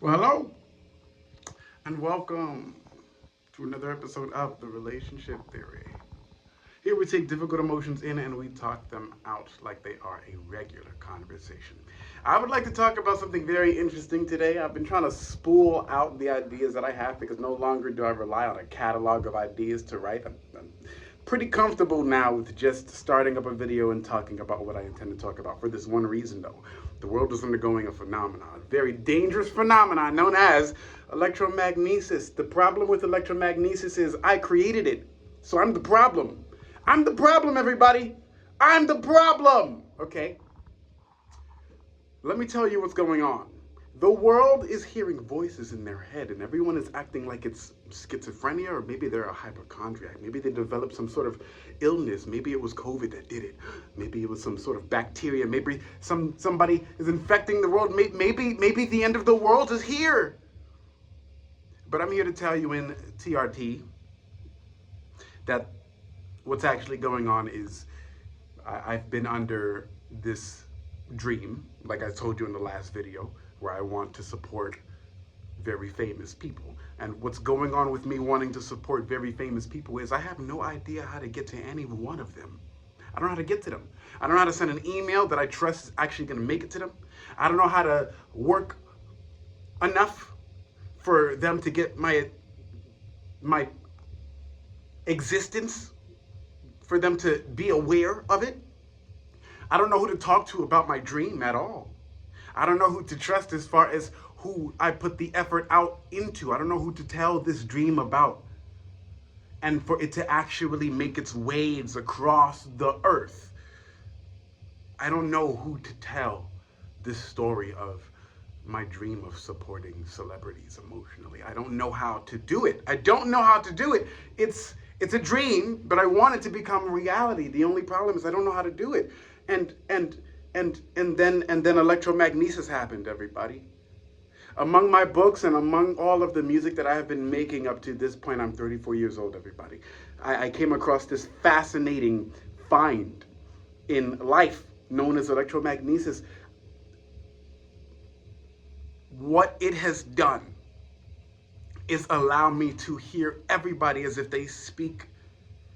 Well, hello, and welcome to another episode of The Relationship Theory. Here we take difficult emotions in and we talk them out like they are a regular conversation. I would like to talk about something very interesting today. I've been trying to spool out the ideas that I have because no longer do I rely on a catalog of ideas to write. I'm pretty comfortable now with just starting up a video and talking about what I intend to talk about for this one reason, though. The world is undergoing a phenomenon, a very dangerous phenomenon known as electromagnesis. The problem with electromagnesis is I created it, so I'm the problem. I'm the problem, everybody. I'm the problem. Okay? Let me tell you what's going on. The world is hearing voices in their head, and everyone is acting like it's schizophrenia, or maybe they're a hypochondriac. Maybe they developed some sort of illness. Maybe it was COVID that did it. Maybe it was some sort of bacteria. Maybe somebody is infecting the world. Maybe the end of the world is here. But I'm here to tell you in TRT that what's actually going on is I've been under this dream, like I told you in the last video, where I want to support very famous people. And what's going on with me wanting to support very famous people is I have no idea how to get to any one of them. I don't know how to get to them. I don't know how to send an email that I trust is actually going to make it to them. I don't know how to work enough for them to get my existence, for them to be aware of it. I don't know who to talk to about my dream at all. I don't know who to trust as far as who I put the effort out into. I don't know who to tell this dream about and for it to actually make its waves across the earth. I don't know who to tell this story of my dream of supporting celebrities emotionally. I don't know how to do it. I don't know how to do it. It's a dream, but I want it to become reality. The only problem is I don't know how to do it. And then electromagnesis happened, everybody. Among my books and among all of the music that I have been making up to this point, I'm 34 years old, everybody. I came across this fascinating find in life known as electromagnesis. What it has done is allow me to hear everybody as if they speak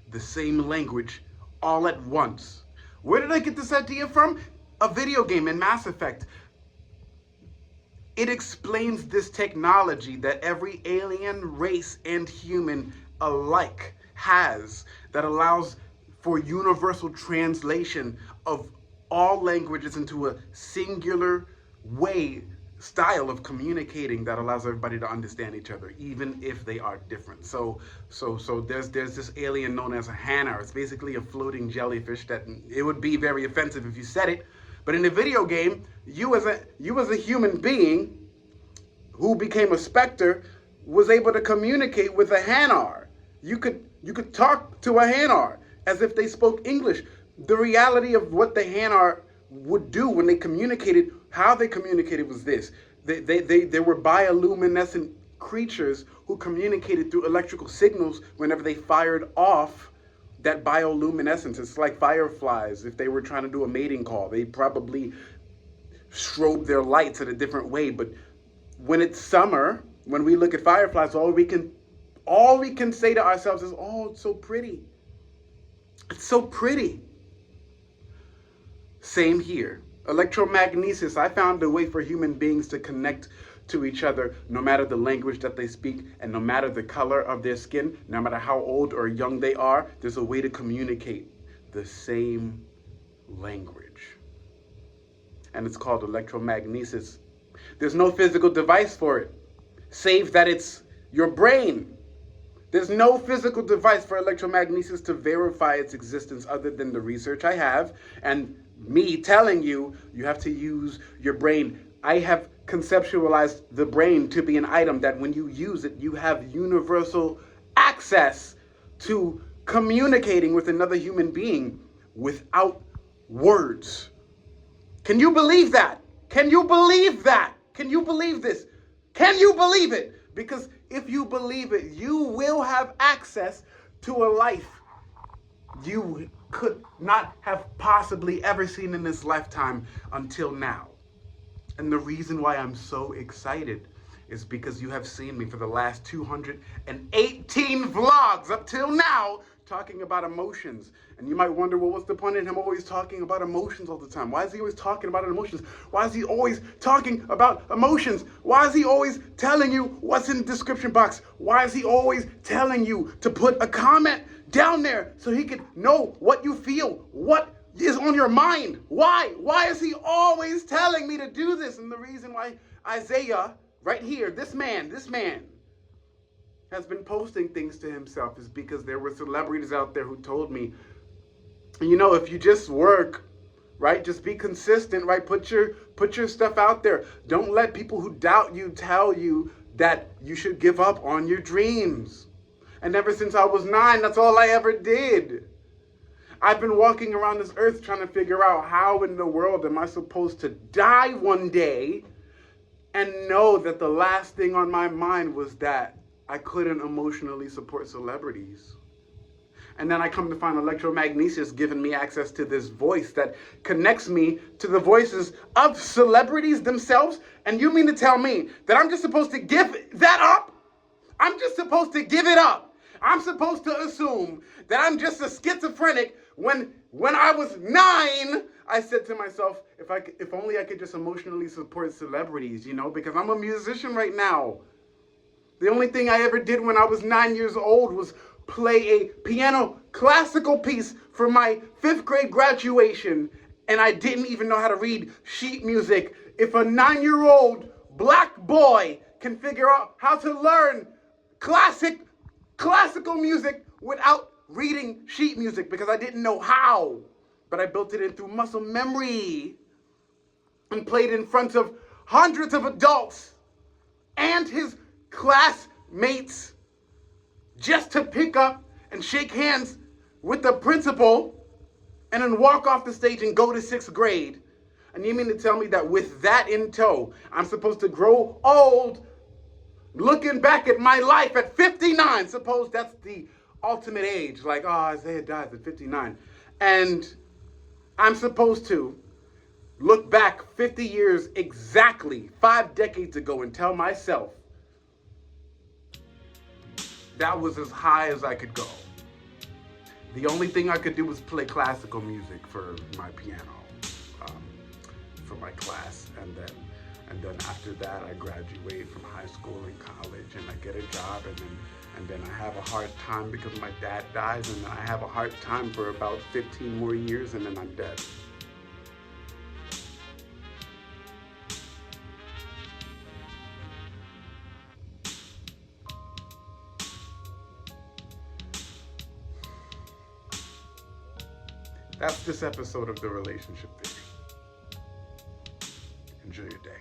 the same language all at once. Where did I get this idea from? A video game in Mass Effect. It explains this technology that every alien race and human alike has that allows for universal translation of all languages into a singular style of communicating that allows everybody to understand each other, even if they are different. So there's this alien known as a Hanar. It's basically a floating jellyfish that it would be very offensive if you said it. But in the video game, you as a human being who became a specter was able to communicate with a Hanar. You could talk to a Hanar as if they spoke English. The reality of what the Hanar would do when they communicated, how they communicated was this. They were bioluminescent creatures who communicated through electrical signals whenever they fired off that bioluminescence. It's like fireflies. If they were trying to do a mating call, they probably strobe their lights in a different way. But when it's summer, when we look at fireflies, all we can say to ourselves is, "Oh, it's so pretty. It's so pretty." Same here. Electromagnesis, I found a way for human beings to connect to each other no matter the language that they speak and no matter the color of their skin, no matter how old or young they are, there's a way to communicate the same language. And it's called electromagnesis. There's no physical device for it, save that it's your brain. There's no physical device for electromagnesis to verify its existence other than the research I have and me telling you, you have to use your brain. I have conceptualized the brain to be an item that when you use it, you have universal access to communicating with another human being without words. Can you believe that? Can you believe that? Can you believe this? Can you believe it? Because if you believe it, you will have access to a life you could not have possibly ever seen in this lifetime until now. And the reason why I'm so excited is because you have seen me for the last 218 vlogs up till now talking about emotions. And you might wonder, well, what's the point in him always talking about emotions all the time? Why is he always talking about emotions? Why is he always talking about emotions? Why is he always telling you what's in the description box? Why is he always telling you to put a comment down there so he can know what you feel, what is on your mind? Why? Why is he always telling me to do this? And the reason why Isaiah, right here, this man has been posting things to himself is because there were celebrities out there who told me, you know, if you just work, right, just be consistent, right, put your stuff out there. Don't let people who doubt you tell you that you should give up on your dreams. And ever since I was 9, that's all I ever did. I've been walking around this earth trying to figure out how in the world am I supposed to die one day and know that the last thing on my mind was that I couldn't emotionally support celebrities. And then I come to find Electromagnesis giving me access to this voice that connects me to the voices of celebrities themselves. And you mean to tell me that I'm just supposed to give that up? I'm just supposed to give it up. I'm supposed to assume that I'm just a schizophrenic when I was 9, I said to myself, if only I could just emotionally support celebrities, you know, because I'm a musician right now. The only thing I ever did when I was 9 years old was play a piano classical piece for my 5th grade graduation, and I didn't even know how to read sheet music. If a 9-year-old black boy can figure out how to learn classical music without reading sheet music, because I didn't know how, but I built it in through muscle memory and played in front of hundreds of adults and his classmates just to pick up and shake hands with the principal and then walk off the stage and go to 6th grade. And you mean to tell me that with that in tow, I'm supposed to grow old looking back at my life at 59? Suppose that's the ultimate age. Like, oh, Isaiah dies at 59. And I'm supposed to look back 50 years exactly, 5 decades ago, and tell myself that was as high as I could go. The only thing I could do was play classical music for my piano, for my class, and then after that I graduate from high school and college, and I get a job, and then I have a hard time because my dad dies, and I have a hard time for about 15 more years, and then I'm dead. That's this episode of The Relationship Theory. Enjoy your day.